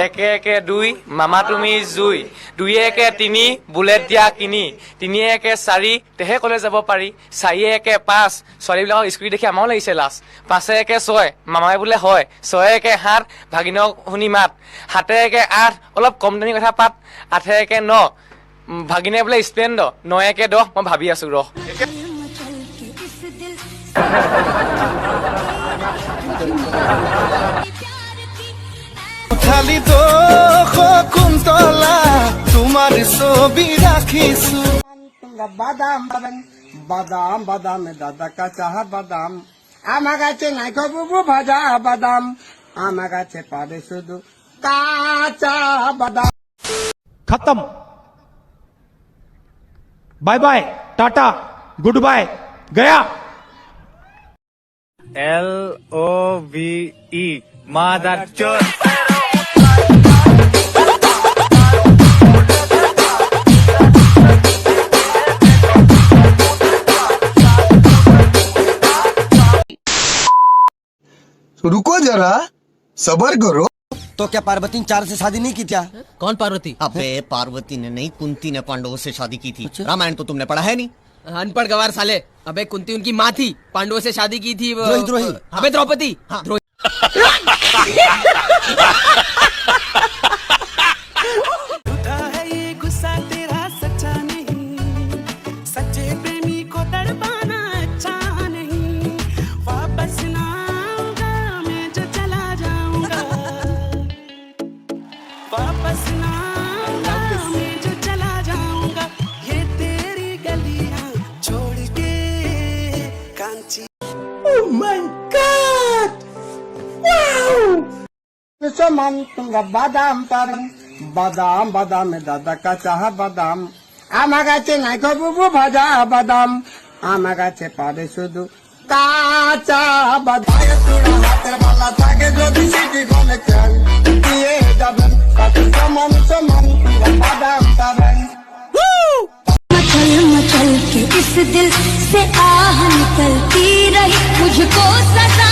একে একে 2 মামা তুমি জুই, 2 একে 3 বুলেট দিয়া কিনি, 3 একে 4 তেহে কলে যাব পাৰি, 4 একে 5 ছোৱালীবিলাকক স্কুটি দেখি আমাৰো লাগিছে লাজ, 5 একে 6 মামাই বোলে হয়, 6 একে 7 ভাগিনক শুনি মাত, 7 একে 8 অলপ কম দামী কথা পাত, 8 একে 9 ভাগিনে বোলে স্প্লেণ্ডাৰ, 9 একে 10 মই ভাবি আছো ৰহ। খালি তো কুন্তলা তোমার ছবি রাখিছো বাদাম বাদাম বাদাম দাদা কাঁচা বাদাম আমার কাছে নাই বুবু ভাজা বাদাম আমার কাছে পাবে শুধু কাঁচা বাদাম। खत्म, bye bye, tata, goodbye, गया। LOVE mother chod। रुको जरा सबर करो। तो क्या पार्वती ने 4 से शादी नहीं की क्या? कौन पार्वती? अबे पार्वती ने नहीं, कुंती ने पांडवों से शादी की थी। रामायण तो तुमने पढ़ा है नहीं? अनपढ़ गवार साले। अबे कुंती उनकी माँ थी, पांडवों से शादी की थी। द्रोही। अबे द्रौपदी। द्रोही। बादाम बादाम बादाम दादा काचा बादाम আমার কাছে নাই বুবু ভাজা বাদাম আমার কাছে পাবে শুধু কাঁচা বাদাম। হাতের বালা থাকে যদি সিটি গলে চাল দিয়ে যাবেন তাতে সমান সমান বাদাম পাবেন। मचल मचल के इस दिल से आह निकलती रही, मुझको सजा